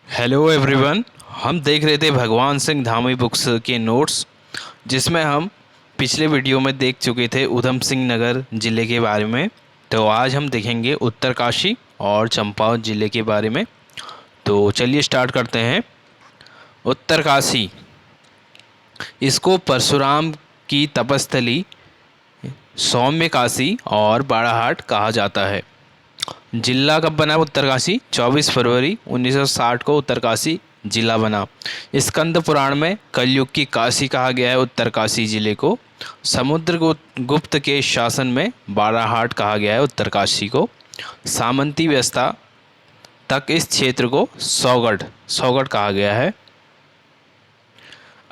Hello everyone. हम देख रहे थे भगवान सिंह धामी बुक्स के नोट्स, जिसमें हम पिछले वीडियो में देख चुके थे ऊधम सिंह नगर ज़िले के बारे में। तो आज हम देखेंगे उत्तरकाशी और चंपावत ज़िले के बारे में। तो चलिए स्टार्ट करते हैं। उत्तरकाशी, इसको परशुराम की तपस्थली, सौम्य काशी और बाड़ाहाट कहा जाता है। जिला कब बना उत्तरकाशी? 24 फरवरी 1960 को उत्तरकाशी जिला बना। स्कंद पुराण में कलयुग की काशी कहा गया है उत्तरकाशी जिले को। समुद्रगुप्त के शासन में बाराहाट कहा गया है उत्तरकाशी को। सामंती व्यवस्था तक इस क्षेत्र को सौगढ़ सौगढ़ कहा गया है।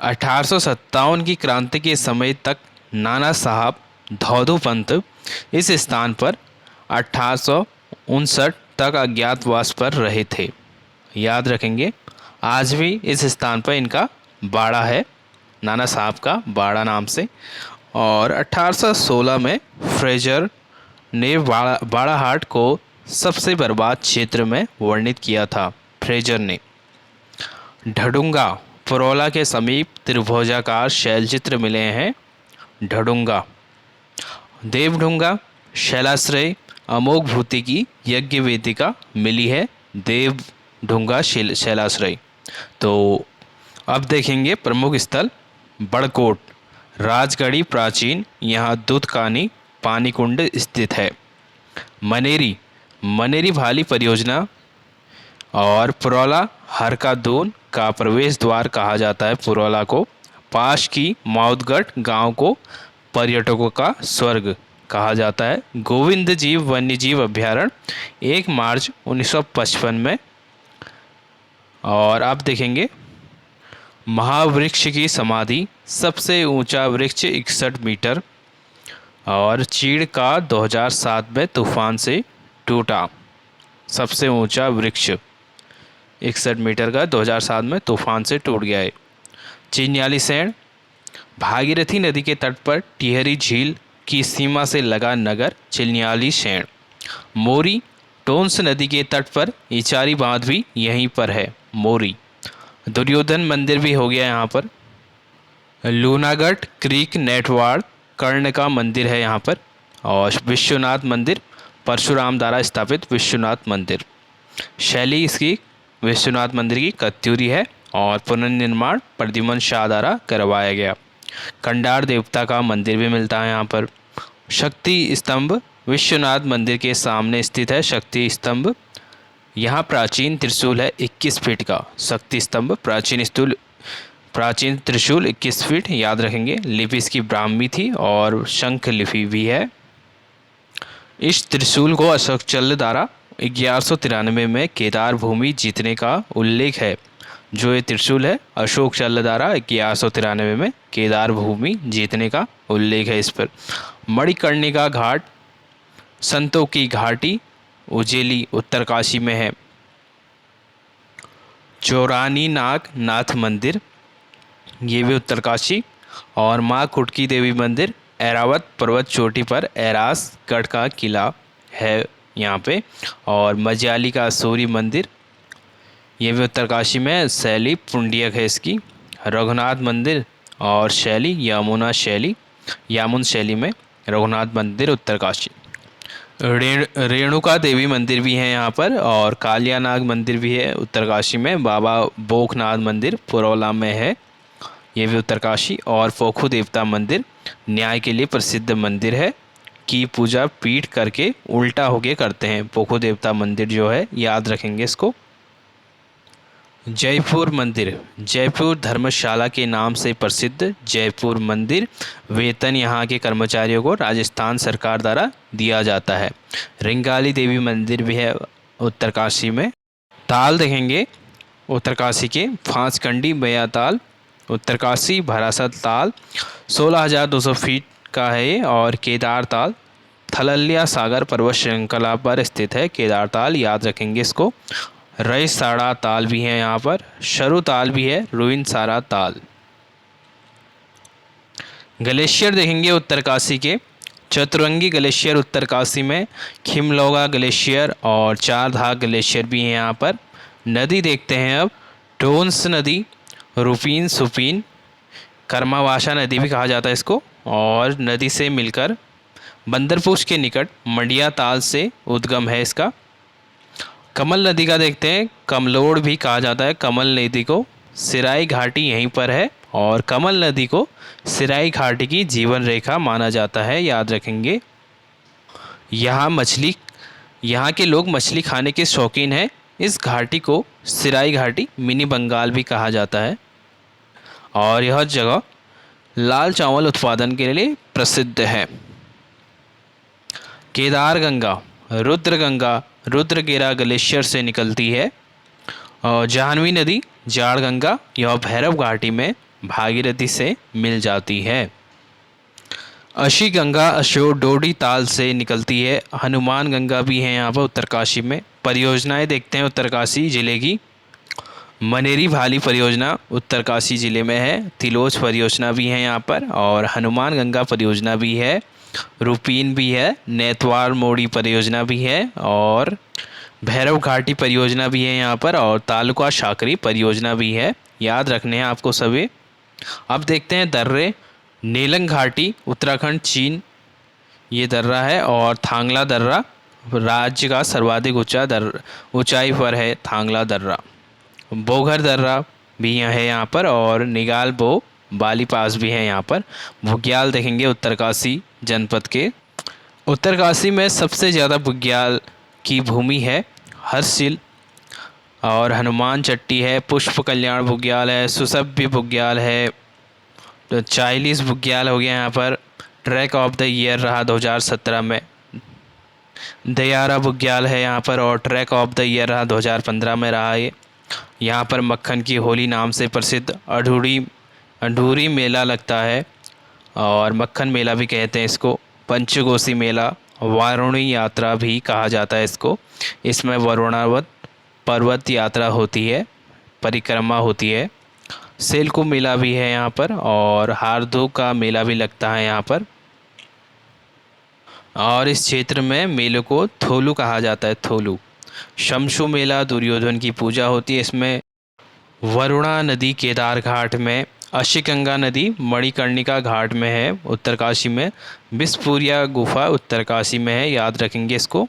1857 की क्रांति के समय तक नाना साहब धौधू पंत इस स्थान पर 1859 तक अज्ञातवास पर रहे थे। याद रखेंगे, आज भी इस स्थान पर इनका बाड़ा है, नाना साहब का बाड़ा नाम से। और 1816 में फ्रेजर ने बाड़ाहाट को सबसे बर्बाद क्षेत्र में वर्णित किया था। फ्रेजर ने ढडुंगा, पुरौला के समीप त्रिभुजाकार शैलचित्र मिले हैं। ढडुंगा, देवढुंगा, शैलाश्रय, अमोघ भूति की यज्ञ वेदिका मिली है। देवढुंगा शैलाश्रय। तो अब देखेंगे प्रमुख स्थल। बड़कोट, राजगढ़ी प्राचीन, यहाँ दूधकानी पानी कुंड स्थित है। मनेरी, मनेरी भाली परियोजना और पुरौला हरकादून का प्रवेश द्वार कहा जाता है पुरौला को। पास की माउदगढ़ गांव को पर्यटकों का स्वर्ग कहा जाता है। गोविंद जीव वन्य जीव अभ्यारण्य 1 मार्च 1955 में। और आप देखेंगे महावृक्ष की समाधि, सबसे ऊंचा वृक्ष 61 मीटर। और चीड़ का 2007 में तूफान से टूटा सबसे ऊंचा वृक्ष 61 मीटर का 2007 में तूफान से टूट गया है। चिन्याली सैंड, भागीरथी नदी के तट पर टिहरी झील की सीमा से लगा नगर चिन्याली सैंड। मोरी, टोंस नदी के तट पर इचारी बांध भी यहीं पर है। मोरी, दुर्योधन मंदिर भी हो गया यहाँ पर। लूनागढ़ क्रीक नेटवाड़ कर्ण का मंदिर है यहाँ पर। और विश्वनाथ मंदिर, परशुराम द्वारा स्थापित विश्वनाथ मंदिर। शैली इसकी विश्वनाथ मंदिर की कत्यूरी है और पुनर्निर्माण प्रद्युमन शाह द्वारा करवाया गया। कंडार देवता का मंदिर भी मिलता है यहाँ पर। शक्ति स्तंभ, विश्वनाथ मंदिर के सामने स्थित है शक्ति स्तंभ। यहाँ प्राचीन त्रिशूल है 21 फीट का। शक्ति स्तंभ, प्राचीन त्रिशूल 21 फीट, याद रखेंगे। लिपि इसकी ब्राह्मी थी और शंख लिपि भी है। इस त्रिशूल को अशोक चल्ल द्वारा 1193 में केदार भूमि जीतने का उल्लेख है। जो ये त्रिशूल है अशोक चल्ल द्वारा 1193 में केदार भूमि जीतने का उल्लेख है इस पर। मणिकर्णिका घाट, संतों की घाटी, उजेली उत्तरकाशी में है। चौरानी नाग नाथ मंदिर, ये भी उत्तरकाशी। और माँ कुटकी देवी मंदिर, ऐरावत पर्वत चोटी पर ऐरास गढ़ का किला है यहाँ पे। और मजाली का सूर्य मंदिर, ये भी उत्तरकाशी में। शैली पुंडियक है इसकी। रघुनाथ मंदिर और शैली यामुन शैली में रघुनाथ मंदिर उत्तरकाशी। रेणुका देवी मंदिर भी है यहाँ पर। और कालियानाग मंदिर भी है उत्तरकाशी में। बाबा बोखनाथ मंदिर पुरौला में है, ये भी उत्तरकाशी। और पोखू देवता मंदिर न्याय के लिए प्रसिद्ध मंदिर है, की पूजा पीठ करके उल्टा होके करते हैं। पोखू देवता मंदिर जो है, याद रखेंगे इसको। जयपुर मंदिर, जयपुर धर्मशाला के नाम से प्रसिद्ध जयपुर मंदिर। वेतन यहाँ के कर्मचारियों को राजस्थान सरकार द्वारा दिया जाता है। रिंगाली देवी मंदिर भी है उत्तरकाशी में। ताल देखेंगे उत्तरकाशी के, फांसकंडी बया ताल उत्तरकाशी। भरासत ताल 16,200 फीट का है। और केदार ताल थललिया सागर पर्वत श्रृंखला पर स्थित है केदार ताल, याद रखेंगे इसको। रईसाड़ा ताल भी है यहाँ पर। शरु ताल भी है, रुइन सारा ताल। ग्लेशियर देखेंगे उत्तरकाशी के। चतुरंगी ग्लेशियर उत्तरकाशी में। खिमलौगा ग्लेशियर और चार धाग ग्लेशियर भी हैं यहाँ पर। नदी देखते हैं अब। टोन्स नदी, रूपीन, सुपीन, कर्मावाशा नदी भी कहा जाता है इसको। और नदी से मिलकर बंदरपूछ के निकट मंडिया ताल से उद्गम है इसका। कमल नदी का देखते हैं। कमलोड़ भी कहा जाता है कमल नदी को। सिराई घाटी यहीं पर है और कमल नदी को सिराई घाटी की जीवन रेखा माना जाता है, याद रखेंगे। यहाँ के लोग मछली खाने के शौकीन हैं। इस घाटी को सिराई घाटी, मिनी बंगाल भी कहा जाता है। और यह जगह लाल चावल उत्पादन के लिए प्रसिद्ध है। केदार गंगा, रुद्रगेरा ग्लेशियर से निकलती है। और जाह्नवी नदी, जाड़ गंगा, यह भैरव घाटी में भागीरथी से मिल जाती है। अशी गंगा अशोक डोडी ताल से निकलती है। हनुमान गंगा भी है यहाँ पर उत्तरकाशी में। परियोजनाएं देखते हैं उत्तरकाशी जिले की। मनेरी भाली परियोजना उत्तरकाशी जिले में है। तिलोच परियोजना भी है यहाँ पर और हनुमान गंगा परियोजना भी है। रूपीन भी है, नेतवार मोड़ी परियोजना भी है और भैरव घाटी परियोजना भी है यहाँ पर और तालुका शाकरी परियोजना भी है, याद रखने हैं आपको सभी। अब देखते हैं दर्रे। नेलंग घाटी उत्तराखंड चीन ये दर्रा है और थांगला दर्रा राज्य का सर्वाधिक ऊंचाई पर है थांगला दर्रा। बोघर दर्रा भी है यहाँ पर और निगाल बो बाली पास भी है यहाँ पर। बुग्याल देखेंगे उत्तरकाशी जनपद के। उत्तरकाशी में सबसे ज़्यादा बुग्याल की भूमि है। हर्षिल और हनुमान चट्टी है, पुष्प कल्याण बुग्याल है, सुसभ्य बुग्याल है, तो चाइलीस बुग्याल हो गया यहाँ पर। ट्रैक ऑफ द ईयर रहा 2017 में। दयारा बुग्याल है यहाँ पर और ट्रैक ऑफ द ईयर रहा 2015 में रहा ये। यहाँ पर मक्खन की होली नाम से प्रसिद्ध अढूरी मेला लगता है और मक्खन मेला भी कहते हैं इसको। पंचकोसी मेला, वारुणी यात्रा भी कहा जाता है इसको। इसमें वरुणावत पर्वत यात्रा होती है, परिक्रमा होती है। सेलकू मेला भी है यहाँ पर और हारदू का मेला भी लगता है यहाँ पर। और इस क्षेत्र में मेले को थोलू कहा जाता है, थोलू। शमशु मेला, दुर्योधन की पूजा होती है इसमें। वरुणा नदी केदार घाट में। अशिगंगा नदी मणिकर्णिका घाट में है उत्तरकाशी में। बिस्पुरिया गुफा उत्तरकाशी में है, याद रखेंगे इसको।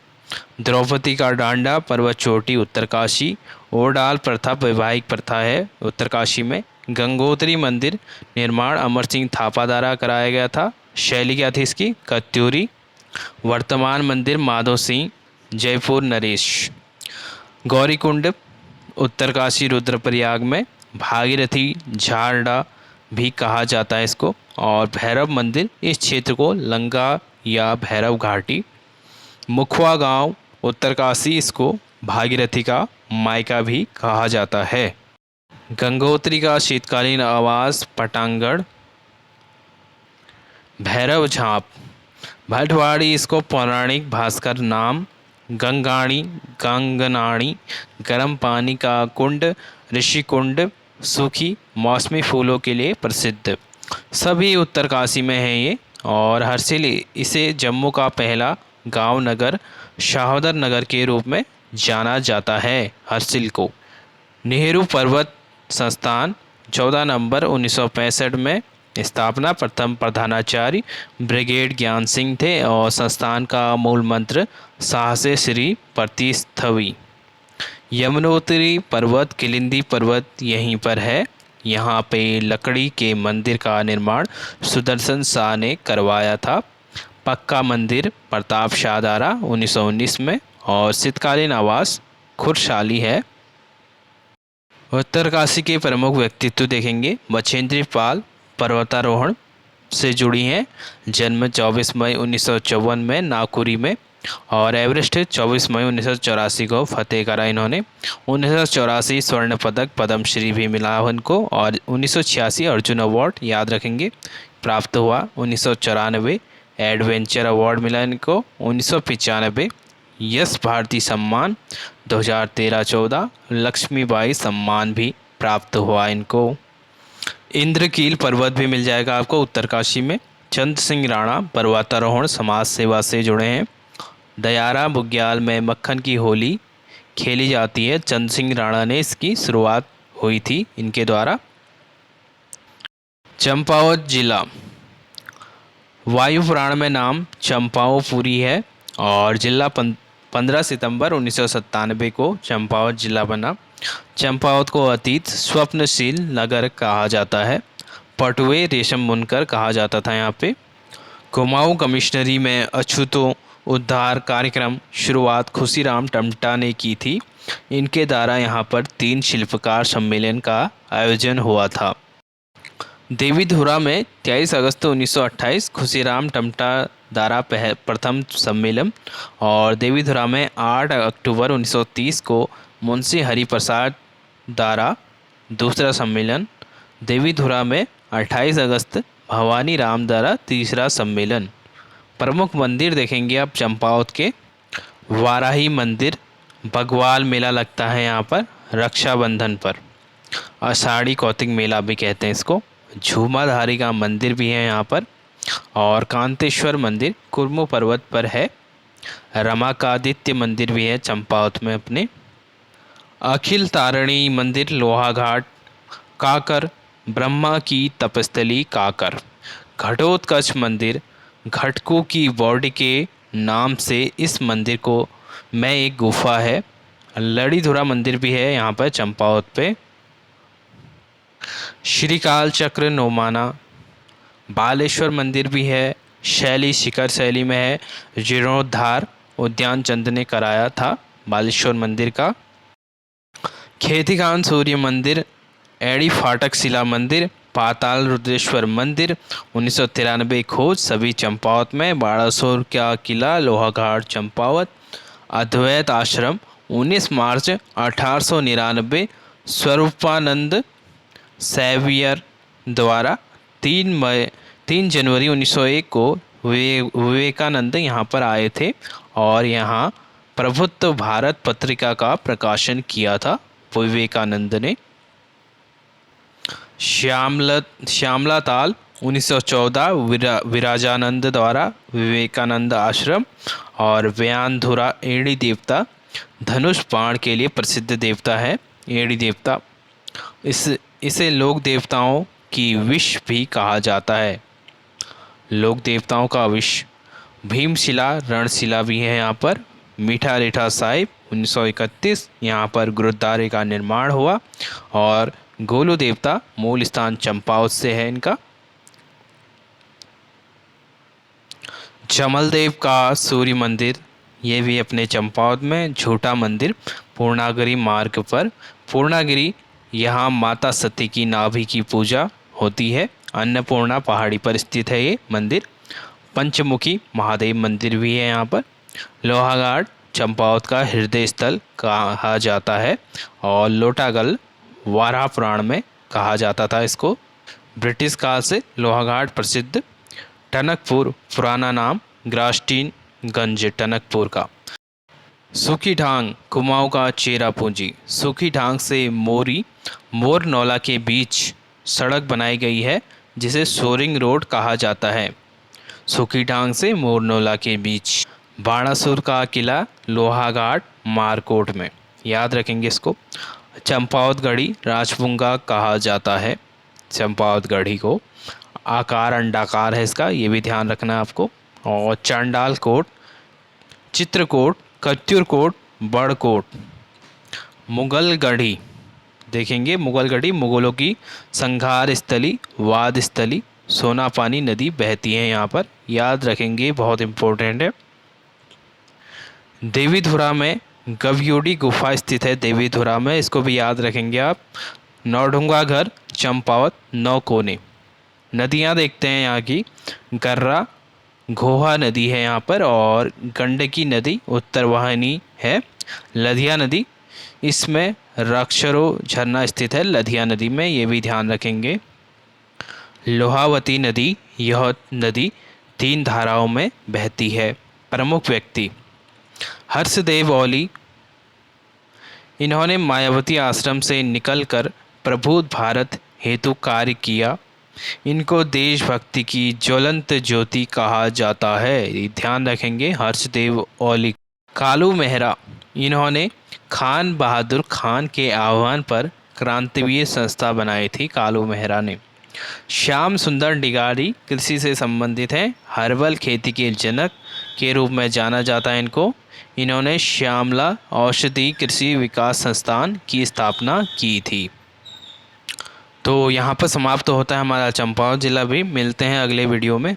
द्रौपदी का डांडा पर्वत चोटी उत्तरकाशी। ओडाल प्रथा वैवाहिक प्रथा है उत्तरकाशी में। गंगोत्री मंदिर निर्माण अमर सिंह थापा द्वारा कराया गया था। शैली क्या थी इसकी? कत्यूरी। वर्तमान मंदिर माधव सिंह, जयपुर नरेश। गौरीकुंड उत्तरकाशी रुद्रप्रयाग में। भागीरथी झारडा भी कहा जाता है इसको। और भैरव मंदिर इस क्षेत्र को लंगा या भैरव घाटी। मुखवा गांव उत्तरकाशी, इसको भागीरथी का मायका भी कहा जाता है। गंगोत्री का शीतकालीन आवास पटांगढ़। भैरव झाप भटवाड़ी, इसको पौराणिक भास्कर नाम। गंगाणी, गंगनाणी, गर्म पानी का कुंड, ऋषि कुंड, सूखी मौसमी फूलों के लिए प्रसिद्ध। सभी उत्तरकाशी में है ये। और हर्षिल, इसे जम्मू का पहला गांव नगर शाहोदर नगर के रूप में जाना जाता है हर्षिल को। नेहरू पर्वत संस्थान 14 नवंबर 1965 में स्थापना। प्रथम प्रधानाचार्य ब्रिगेड ज्ञान सिंह थे और संस्थान का मूल मंत्र साहसे श्री प्रतिस्थवी। यमुनोत्री पर्वत, किलिंदी पर्वत यहीं पर है। यहाँ पे लकड़ी के मंदिर का निर्माण सुदर्शन शाह ने करवाया था। पक्का मंदिर प्रताप शाह द्वारा 1919 में। और शीतकालीन आवास खुरशाली है। उत्तरकाशी के प्रमुख व्यक्तित्व देखेंगे। मछेंद्री पाल पर्वतारोहण से जुड़ी हैं। जन्म 24 मई 1954 में नागपुरी में और एवरेस्ट 24 मई 1984 को फतेह करा इन्होंने। 1984 स्वर्ण पदक पद्मश्री भी मिला उनको और 1986 अर्जुन अवार्ड, याद रखेंगे, प्राप्त हुआ। 1994 एडवेंचर अवार्ड मिला इनको। 1995 यश भारती सम्मान। 2013-14 लक्ष्मीबाई सम्मान भी प्राप्त हुआ इनको। इंद्रकील पर्वत भी मिल जाएगा आपको उत्तरकाशी में। चंद सिंह राणा पर्वतारोहण समाज सेवा से जुड़े हैं। दयारा बुग्याल में मक्खन की होली खेली जाती है। चंद सिंह राणा ने इसकी शुरुआत हुई थी इनके द्वारा। चंपावत जिला, वायु पुराण में नाम चंपावपुरी है और जिला 15 सितंबर 1997 को चंपावत जिला बना। चंपावत को अतीत स्वप्नशील नगर कहा जाता है। पटुए रेशम बुनकर कहा जाता था यहाँ पे। कुमाऊं कमिश्नरी में अछूतों उद्धार कार्यक्रम शुरुआत खुशीराम टमटा ने की थी। इनके द्वारा यहाँ पर 3 शिल्पकार सम्मेलन का आयोजन हुआ था। देवीधुरा में 23 अगस्त 1928 खुशीराम टमटा द्वारा प्रथम सम्मेलन और देवीधुरा में 8 अक्टूबर 1930 को मुंशी हरिप्रसाद द्वारा दूसरा सम्मेलन। देवीधुरा में 28 अगस्त भवानी राम द्वारा तीसरा सम्मेलन। प्रमुख मंदिर देखेंगे आप चंपावत के, वाराही मंदिर, बगवाल मेला लगता है यहाँ पर रक्षाबंधन पर, आषाढ़ी कौतिक मेला भी कहते हैं इसको। झूमाधारी का मंदिर भी है यहाँ पर और कांतेश्वर मंदिर कुर्मू पर्वत पर है। रमाकादित्य मंदिर भी है चंपावत में अपने। अखिल तारिणी मंदिर लोहाघाट। काकर, ब्रह्मा की तपस्थली काकर। घटोत्कच मंदिर घटकों की बॉडी के नाम से इस मंदिर को में एक गुफा है। लड़ीधुरा मंदिर भी है यहाँ पर चंपावत पे। श्रीकाल चक्र नौमाना। बालेश्वर मंदिर भी है, शैली शिखर शैली में है। जीर्णोद्धार उद्यान चंद ने कराया था बालेश्वर मंदिर का। खेतीखान सूर्य मंदिर, एड़ी फाटक शिला मंदिर, पाताल रुद्रेश्वर मंदिर 1993 खोज सभी चंपावत में। बाड़ासोर का किला लोहाघाट चंपावत। अद्वैत आश्रम 19 मार्च 1899 स्वरूपानंद सैवियर द्वारा 3 जनवरी 1901 को विवेकानंद यहाँ पर आए थे और यहाँ प्रभुत्व भारत पत्रिका का प्रकाशन किया था विवेकानंद ने। श्यामला ताल 1914 विराजानंद द्वारा विवेकानंद आश्रम। और व्यानधुरा एड़ी देवता धनुष बाण के लिए प्रसिद्ध देवता है एड़ी देवता। इसे लोक देवताओं की विष भी कहा जाता है। लोक देवताओं का विष। भीमशिला रणशिला भी है यहाँ पर। मीठा रेठा साहिब 1931 यहाँ पर गुरुद्वारे का निर्माण हुआ। और गोलू देवता मूल स्थान चंपावत से है इनका। जमलदेव का सूर्य मंदिर ये भी अपने चंपावत में। झूठा मंदिर पूर्णागिरी मार्ग पर। पूर्णागिरी यहाँ माता सती की नाभि की पूजा होती है। अन्नपूर्णा पहाड़ी पर स्थित है ये मंदिर। पंचमुखी महादेव मंदिर भी है यहाँ पर। लोहाघाट चंपावत का हृदय स्थल कहा जाता है और लोटागल वाराह पुराण में कहा जाता था इसको। ब्रिटिश काल से लोहाघाट प्रसिद्ध। टनकपुर पुराना नाम ग्रास्टीनगंज टनकपुर का। सूखी ढांग कुमाऊं का चेरा पूंजी। सूखी ढांग से मोर नौला के बीच सड़क बनाई गई है जिसे सोरिंग रोड कहा जाता है। सूखी ढांग से मोर नौला के बीच। बाणासुर का किला लोहाघाट मारकोट में, याद रखेंगे इसको। चंपावत गढ़ी राजपुंगा कहा जाता है चंपावत गढ़ी को। आकार अंडाकार है इसका, ये भी ध्यान रखना है आपको। और चांडाल कोट, चित्रकोट, कत्यूरकोट, बड़कोट। मुगल गढ़ी देखेंगे। मुगल गढ़ी मुगलों की संहार स्थली, वाद स्थली। सोना पानी नदी बहती है यहाँ पर, याद रखेंगे, बहुत इम्पोर्टेंट है। देवीधुरा में गवयोड़ी गुफा स्थित है देवीधुरा में, इसको भी याद रखेंगे आप। नौढुंगा घर चंपावत 9 कोने। नदियाँ देखते हैं यहाँ की। गर्रा घोहा नदी है यहाँ पर और गंडकी नदी उत्तरवाहिनी है। लधिया नदी, इसमें रक्षरो झरना स्थित है लधिया नदी में, ये भी ध्यान रखेंगे। लोहावती नदी, यह नदी 3 धाराओं में बहती है। प्रमुख व्यक्ति हर्षदेव औली, इन्होंने मायावती आश्रम से निकलकर प्रबुद्ध भारत हेतु कार्य किया। इनको देशभक्ति की ज्वलंत ज्योति कहा जाता है, ध्यान रखेंगे हर्षदेव औली। कालू मेहरा, इन्होंने खान बहादुर खान के आह्वान पर क्रांतिवीर संस्था बनाई थी कालू मेहरा ने। श्याम सुंदर डिगारी कृषि से संबंधित हैं, हर्बल खेती के जनक के रूप में जाना जाता है इनको। इन्होंने श्यामला औषधि कृषि विकास संस्थान की स्थापना की थी। तो यहाँ पर समाप्त होता है हमारा चंपावत जिला भी। मिलते हैं अगले वीडियो में।